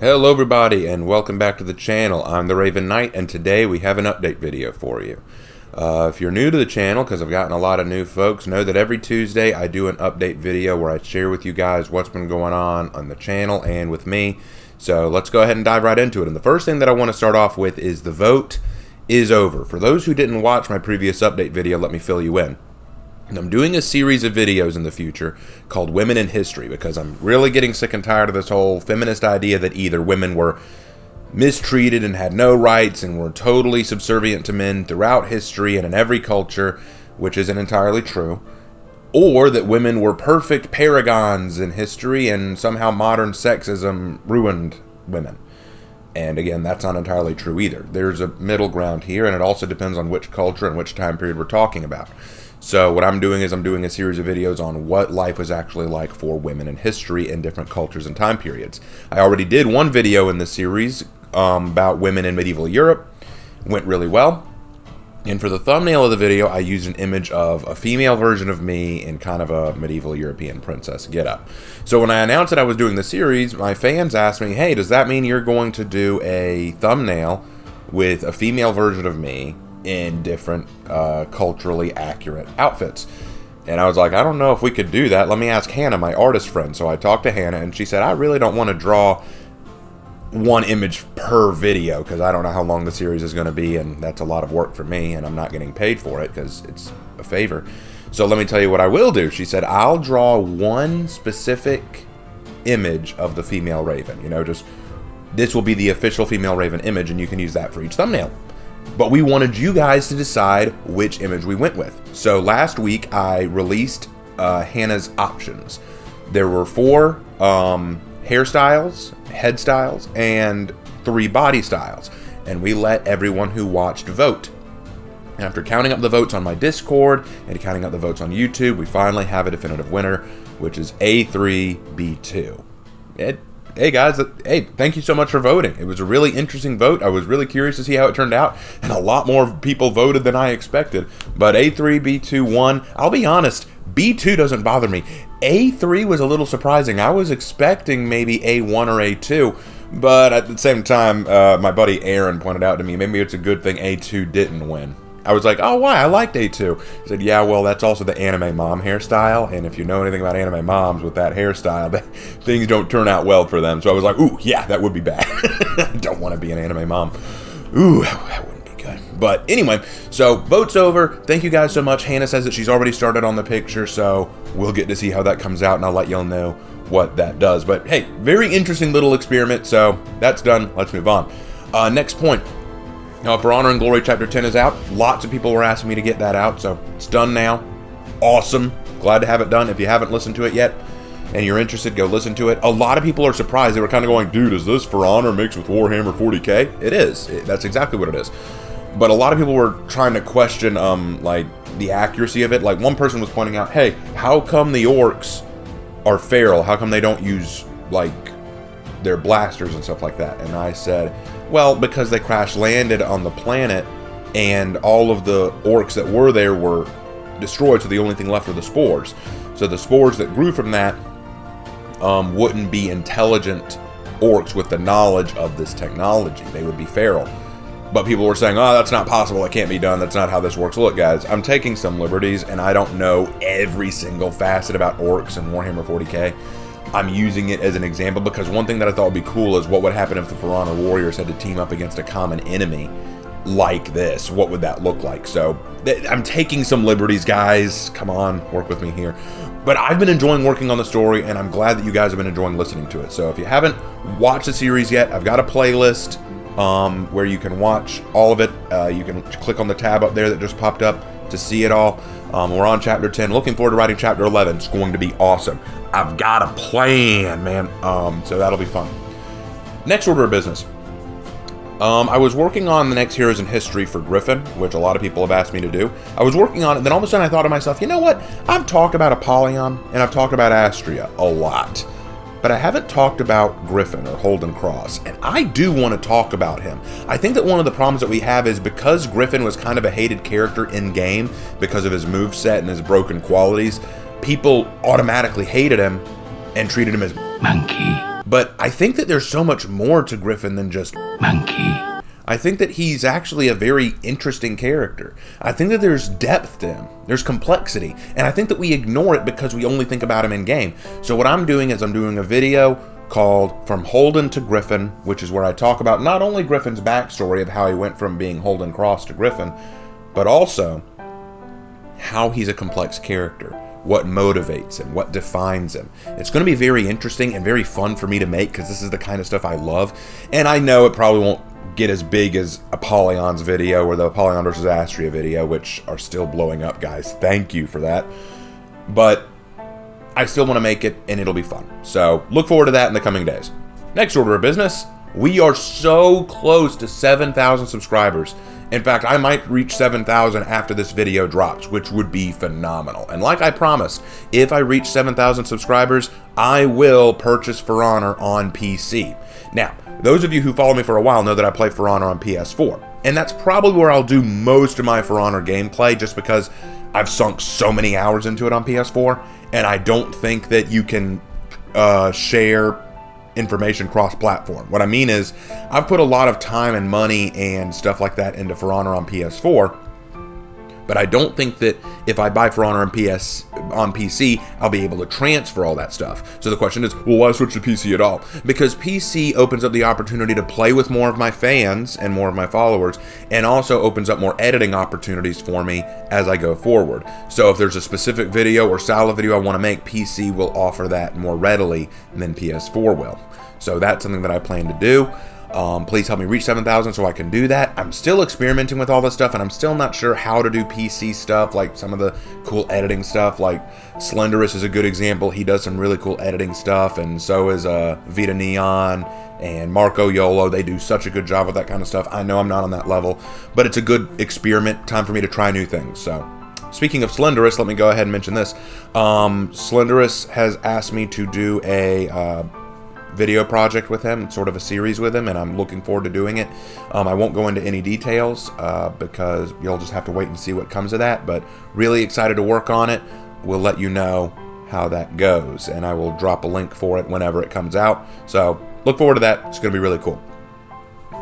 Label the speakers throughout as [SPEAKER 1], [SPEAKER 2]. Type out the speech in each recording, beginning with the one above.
[SPEAKER 1] Hello everybody and welcome back to the channel. I'm the Raven Knight and today we have an update video for you. If you're new to the channel, because I've gotten a lot of new folks, know that every Tuesday I do an update video where I share with you guys what's been going on the channel and with me. So let's go ahead and dive right into it. And the first thing that I want to start off with is the vote is over. For those who didn't watch my previous update video, let me fill you in. I'm doing a series of videos in the future called Women in History because I'm really getting sick and tired of this whole feminist idea that either women were mistreated and had no rights and were totally subservient to men throughout history and in every culture, which isn't entirely true, or that women were perfect paragons in history and somehow modern sexism ruined women. And again, that's not entirely true either. There's a middle ground here, and it also depends on which culture and which time period we're talking about. So what I'm doing is I'm doing a series of videos on what life was actually like for women in history in different cultures and time periods. I already did one video in this series about women in medieval Europe. Went really well. And for the thumbnail of the video, I used an image of a female version of me in kind of a medieval European princess getup. So when I announced that I was doing the series, my fans asked me, hey, does that mean you're going to do a thumbnail with a female version of me in different culturally accurate outfits? And I was like, I don't know if we could do that. Let me ask Hannah, my artist friend. So I talked to Hannah and she said, I really don't want to draw one image per video because I don't know how long the series is going to be, and that's a lot of work for me, and I'm not getting paid for it because it's a favor. So let me tell you what I will do. She said, I'll draw one specific image of the female Raven. You know, just this will be the official female Raven image, and you can use that for each thumbnail. But we wanted you guys to decide which image we went with. So last week I released Hannah's options. There were 4 hairstyles, head styles, and 3 body styles. And we let everyone who watched vote. After counting up the votes on my Discord and counting up the votes on YouTube, we finally have a definitive winner, which is A3B2. Hey guys, hey, thank you so much for voting. It was a really interesting vote. I was really curious to see how it turned out, and a lot more people voted than I expected. But A3B2 won. I'll be honest, B2 doesn't bother me. A3 was a little surprising. I was expecting maybe A1 or A2, but at the same time, my buddy Aaron pointed out to me, maybe it's a good thing A2 didn't win. I was like, oh, why? I liked A2. He said, yeah, well, that's also the anime mom hairstyle, and if you know anything about anime moms with that hairstyle, things don't turn out well for them. So I was like, ooh, yeah, that would be bad. I don't want to be an anime mom. Ooh, that wouldn't be good. But anyway, so vote's over. Thank you guys so much. Hannah says that she's already started on the picture, so we'll get to see how that comes out, and I'll let y'all know what that does. But hey, very interesting little experiment, so that's done. Let's move on. Next point. Now, For Honor and Glory Chapter 10 is out. Lots of people were asking me to get that out, so it's done now. Awesome. Glad to have it done. If you haven't listened to it yet and you're interested, go listen to it. A lot of people are surprised. They were kind of going, dude, is this For Honor mixed with Warhammer 40K? It is. That's exactly what it is. But a lot of people were trying to question, like, the accuracy of it. Like, one person was pointing out, hey, how come the orcs are feral? How come they don't use, like, their blasters and stuff like that? And I said, well, because they crash landed on the planet and all of the orcs that were there were destroyed, so the only thing left were the spores. So the spores that grew from that wouldn't be intelligent orcs with the knowledge of this technology. They would be feral. But people were saying, oh, that's not possible, it can't be done, that's not how this works. Look, guys, I'm taking some liberties, and I don't know every single facet about orcs and Warhammer 40K. I'm using it as an example because one thing that I thought would be cool is what would happen if the For Honor warriors had to team up against a common enemy like this. What would that look like? So I'm taking some liberties, guys. Come on, work with me here. But I've been enjoying working on the story, and I'm glad that you guys have been enjoying listening to it. So if you haven't watched the series yet, I've got a playlist where you can watch all of it. You can click on the tab up there that just popped up to see it all. We're on Chapter 10. Looking forward to writing Chapter 11. It's going to be awesome. I've got a plan, man. So that'll be fun. Next order of business. I was working on the next Heroes in History for Griffin, which a lot of people have asked me to do. I was working on it, then all of a sudden I thought to myself, you know what? I've talked about Apollyon, and I've talked about Astria a lot. But I haven't talked about Griffin or Holden Cross, and I do want to talk about him. I think that one of the problems that we have is because Griffin was kind of a hated character in-game because of his moveset and his broken qualities, people automatically hated him and treated him as
[SPEAKER 2] monkey.
[SPEAKER 1] But I think that there's so much more to Griffin than just monkey. I think that he's actually a very interesting character. I think that there's depth to him. There's complexity. And I think that we ignore it because we only think about him in game. So what I'm doing is I'm doing a video called From Holden to Griffin, which is where I talk about not only Griffin's backstory of how he went from being Holden Cross to Griffin, but also how he's a complex character, what motivates him, what defines him. It's going to be very interesting and very fun for me to make because this is the kind of stuff I love. And I know it probably won't get as big as Apollyon's video or the Apollyon versus Astria video, which are still blowing up, guys. Thank you for that. But I still want to make it, and it'll be fun. So look forward to that in the coming days. Next order of business, we are so close to 7,000 subscribers. In fact, I might reach 7,000 after this video drops, which would be phenomenal. And like I promised, if I reach 7,000 subscribers, I will purchase For Honor on PC. Now, those of you who follow me for a while know that I play For Honor on PS4. And that's probably where I'll do most of my For Honor gameplay, just because I've sunk so many hours into it on PS4, and I don't think that you can share information cross-platform. What I mean is, I've put a lot of time and money and stuff like that into For Honor on PS4, but I don't think that if I buy For Honor on PC, I'll be able to transfer all that stuff. So the question is, well, why switch to PC at all? Because PC opens up the opportunity to play with more of my fans and more of my followers, and also opens up more editing opportunities for me as I go forward. So if there's a specific video or style of video I want to make, PC will offer that more readily than PS4 will. So that's something that I plan to do. Please help me reach 7,000 so I can do that. I'm still experimenting with all this stuff, and I'm still not sure how to do PC stuff, like some of the cool editing stuff. Like Slenderous is a good example. He does some really cool editing stuff, and so is Vita Neon and Marco Yolo. They do such a good job with that kind of stuff. I know I'm not on that level, but it's a good experiment, time for me to try new things. So speaking of Slenderous, let me go ahead and mention this. Slenderous has asked me to do a video project with him, sort of a series with him, and I'm looking forward to doing it. I won't go into any details because you'll just have to wait and see what comes of that, but really excited to work on it. We'll let you know how that goes, and I will drop a link for it whenever it comes out. So look forward to that. It's going to be really cool.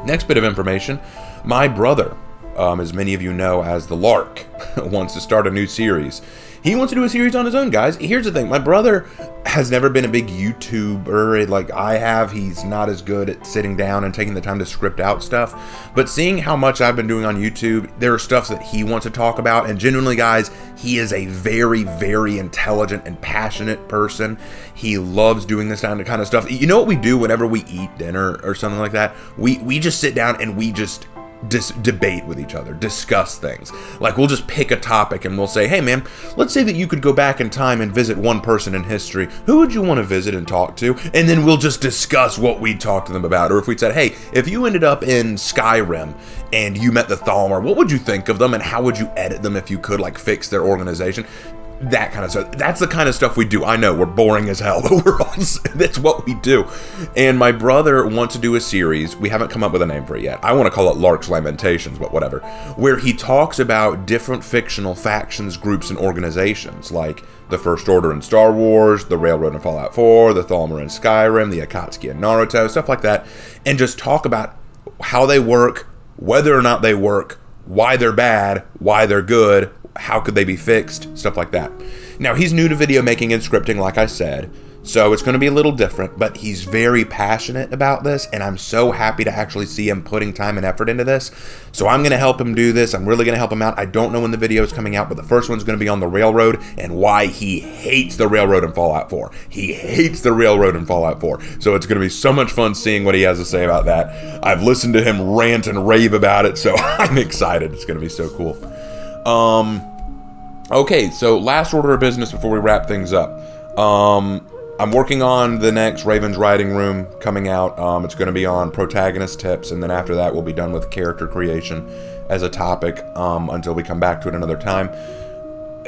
[SPEAKER 1] Next bit of information, my brother, as many of you know as the Lark, wants to start a new series. He wants to do a series on his own, guys. Here's the thing. My brother has never been a big YouTuber like I have. He's not as good at sitting down and taking the time to script out stuff. But seeing how much I've been doing on YouTube, there are stuff that he wants to talk about. And genuinely, guys, he is a very, very intelligent and passionate person. He loves doing this kind of stuff. You know what we do whenever we eat dinner or something like that? We just sit down and we just debate with each other, discuss things. Like, we'll just pick a topic and we'll say, hey man, let's say that you could go back in time and visit one person in history. Who would you want to visit and talk to? And then we'll just discuss what we'd talk to them about. Or if we said, hey, if you ended up in Skyrim and you met the Thalmor, what would you think of them and how would you edit them if you could, like, fix their organization? That kind of stuff. That's the kind of stuff we do. I know we're boring as hell, but that's what we do. And my brother wants to do a series. We haven't come up with a name for it yet. I want to call it Lark's Lamentations, but whatever. Where he talks about different fictional factions, groups, and organizations, like the First Order in Star Wars, the Railroad in Fallout 4, the Thalmor in Skyrim, the Akatsuki in Naruto, stuff like that, and just talk about how they work, whether or not they work, why they're bad, why they're good, how could they be fixed, stuff like that. Now, he's new to video making and scripting, like I said, so it's going to be a little different, but he's very passionate about this, and I'm so happy to actually see him putting time and effort into this. So I'm going to help him do this. I'm really going to help him out. I don't know when the video is coming out, but the first one's going to be on the Railroad and why he hates the Railroad in Fallout 4. He hates the Railroad in Fallout 4. So it's going to be so much fun seeing what he has to say about that. I've listened to him rant and rave about it, so I'm excited. It's going to be so cool. Okay, so last order of business before we wrap things up. I'm working on the next Raven's Writing Room coming out. It's going to be on protagonist tips, and then after that we'll be done with character creation as a topic until we come back to it another time.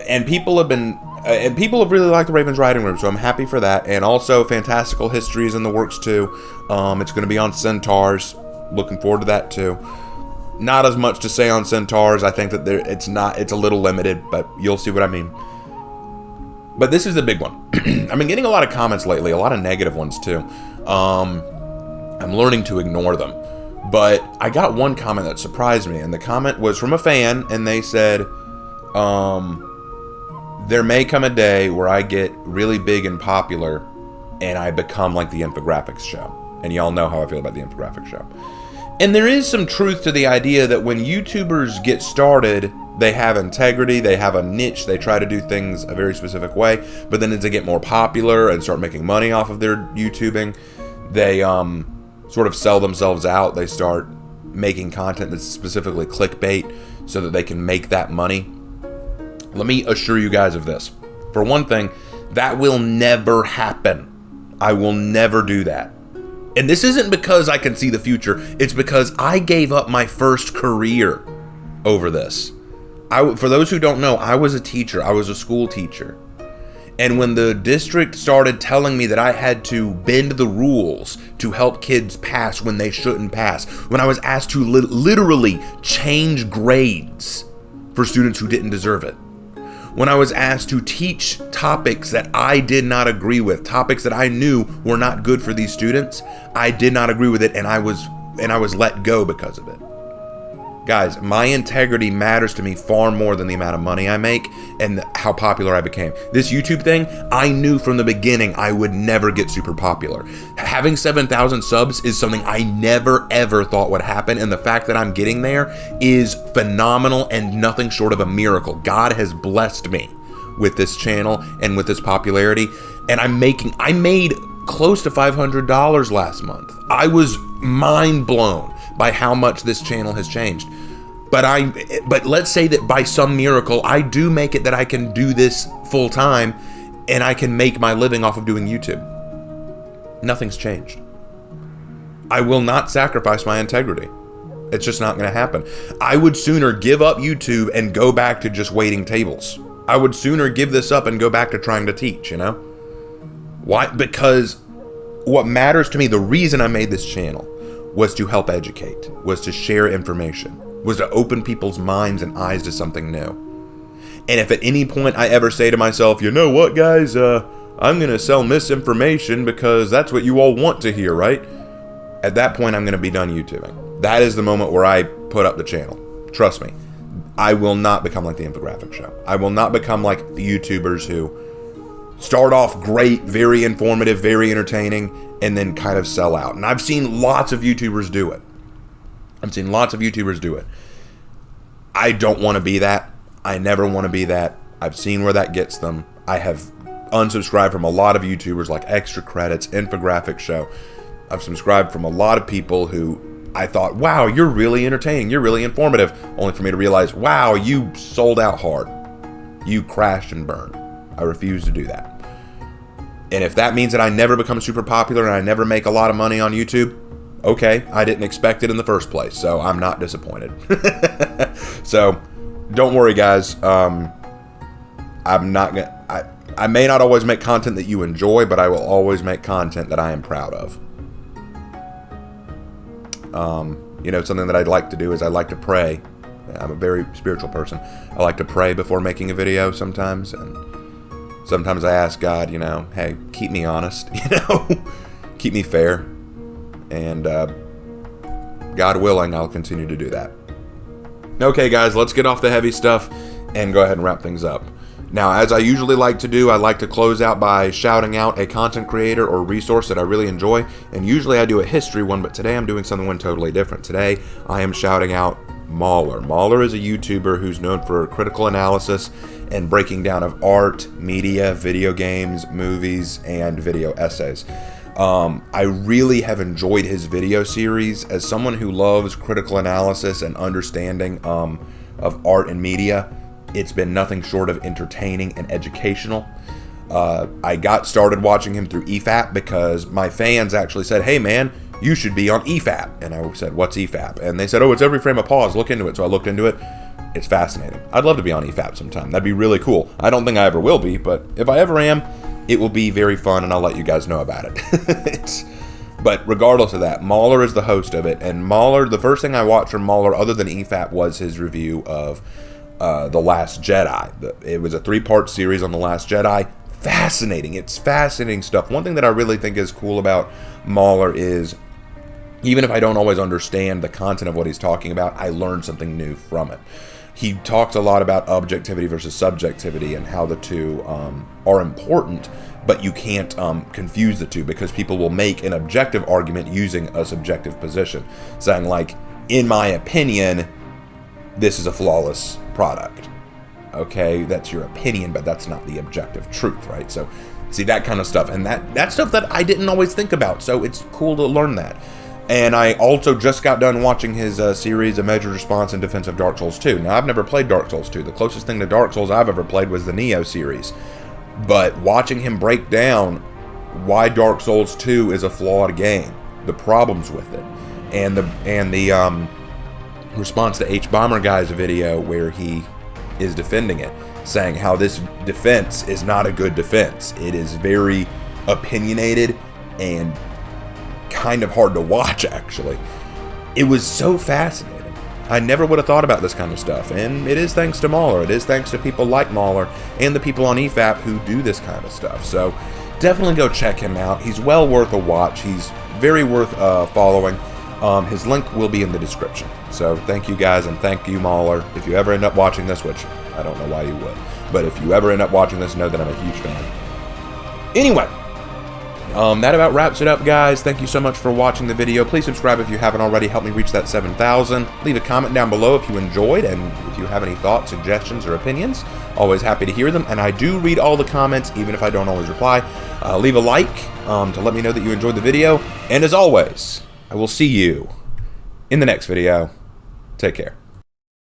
[SPEAKER 1] And people have really liked the Raven's Writing Room, so I'm happy for that. And also, Fantastical History is in the works too. It's going to be on Centaurs. Looking forward to that too. Not as much to say on Centaurs. I think that it's a little limited, but you'll see what I mean. But this is the big one. I've been getting a lot of comments lately, a lot of negative ones too. I'm learning to ignore them. But I got one comment that surprised me, and the comment was from a fan, and they said, there may come a day where I get really big and popular, and I become like the infographics show. And y'all know how I feel about the infographics show. And there is some truth to the idea that when YouTubers get started, they have integrity, they have a niche, they try to do things a very specific way, but then as they get more popular and start making money off of their YouTubing, they sort of sell themselves out. They start making content that's specifically clickbait so that they can make that money. Let me assure you guys of this. For one thing, that will never happen. I will never do that. And this isn't because I can see the future. It's because I gave up my first career over this. For those who don't know, I was a teacher. I was a school teacher. And when the district started telling me that I had to bend the rules to help kids pass when they shouldn't pass, when I was asked to literally change grades for students who didn't deserve it, when I was asked to teach topics that I did not agree with, topics that I knew were not good for these students, I did not agree with it, and I was let go because of it. Guys, my integrity matters to me far more than the amount of money I make and how popular I became. This YouTube thing, I knew from the beginning I would never get super popular. Having 7,000 subs is something I never ever thought would happen, and the fact that I'm getting there is phenomenal and nothing short of a miracle. God has blessed me with this channel and with this popularity, and I made close to $500 last month. I was mind blown by how much this channel has changed. But let's say that by some miracle, I do make it that I can do this full time and I can make my living off of doing YouTube. Nothing's changed. I will not sacrifice my integrity. It's just not going to happen. I would sooner give up YouTube and go back to just waiting tables. I would sooner give this up and go back to trying to teach, you know? Why? Because what matters to me, the reason I made this channel was to help educate, was to share information, was to open people's minds and eyes to something new. And if at any point I ever say to myself, you know what, guys, I'm going to sell misinformation because that's what you all want to hear, right? At that point, I'm going to be done YouTubing. That is the moment where I put up the channel. Trust me, I will not become like the infographic show. I will not become like the YouTubers who start off great, very informative, very entertaining, and then kind of sell out. And I've seen lots of YouTubers do it. I don't want to be that. I never want to be that. I've seen where that gets them. I have unsubscribed from a lot of YouTubers like Extra Credits, Infographic Show. I've subscribed from a lot of people who I thought, wow, you're really entertaining, you're really informative, only for me to realize, wow, you sold out hard. You crashed and burned. I refuse to do that. And if that means that I never become super popular and I never make a lot of money on YouTube, okay, I didn't expect it in the first place, so I'm not disappointed. So, don't worry, guys. I'm not gonna. I may not always make content that you enjoy, but I will always make content that I am proud of. You know, something that I'd like to do is I like to pray. I'm a very spiritual person. I like to pray before making a video sometimes, and sometimes I ask God, you know, hey, keep me honest, you know, keep me fair, and God willing, I'll continue to do that. Okay, guys, let's get off the heavy stuff and go ahead and wrap things up. Now, as I usually like to do, I like to close out by shouting out a content creator or resource that I really enjoy, and usually I do a history one, but today I'm doing something totally different. Today, I am shouting out Mauler. Mauler is a YouTuber who's known for critical analysis and breaking down of art, media, video games, movies, and video essays. I really have enjoyed his video series. As someone who loves critical analysis and understanding of art and media, it's been nothing short of entertaining and educational. I got started watching him through EFAP because my fans actually said, hey man, you should be on EFAP. And I said, what's EFAP? And they said, oh, it's every frame of pause, look into it. So I looked into it. It's fascinating. I'd love to be on EFAP sometime. That'd be really cool. I don't think I ever will be, but if I ever am, it will be very fun, and I'll let you guys know about it. But regardless of that, Mauler is the host of it, and Mauler, the first thing I watched from Mauler, other than EFAP, was his review of The Last Jedi. It was a 3-part series on The Last Jedi. fascinating. It's fascinating stuff. One thing that I really think is cool about Mahler is, even if I don't always understand the content of what he's talking about, I learn something new from it. He talks a lot about objectivity versus subjectivity and how the two are important, but you can't confuse the two, because people will make an objective argument using a subjective position, saying like, in my opinion, this is a flawless product. Okay, that's your opinion, but that's not the objective truth, right? So, see, that kind of stuff, and that's stuff that I didn't always think about, so it's cool to learn that. And I also just got done watching his series, A Measured Response in Defense of Dark Souls 2. Now, I've never played Dark Souls 2. The closest thing to Dark Souls I've ever played was the Neo series. But watching him break down why Dark Souls 2 is a flawed game, the problems with it, and the response to H. Bomber Guy's video where he is defending it, saying how this defense is not a good defense. It is very opinionated and kind of hard to watch, actually. It was so fascinating. I never would have thought about this kind of stuff, and it is thanks to Mahler. It is thanks to people like Mahler and the people on EFAP who do this kind of stuff. So definitely go check him out. He's well worth a watch. He's very worth following. His link will be in the description. So thank you guys, and thank you, Mahler. If you ever end up watching this, which I don't know why you would, but if you ever end up watching this, know that I'm a huge fan. Anyway, that about wraps it up, guys. Thank you so much for watching the video. Please subscribe if you haven't already. Help me reach that 7,000. Leave a comment down below if you enjoyed, and if you have any thoughts, suggestions, or opinions. Always happy to hear them, and I do read all the comments, even if I don't always reply. Leave a like to let me know that you enjoyed the video, and as always, I will see you in the next video. Take care.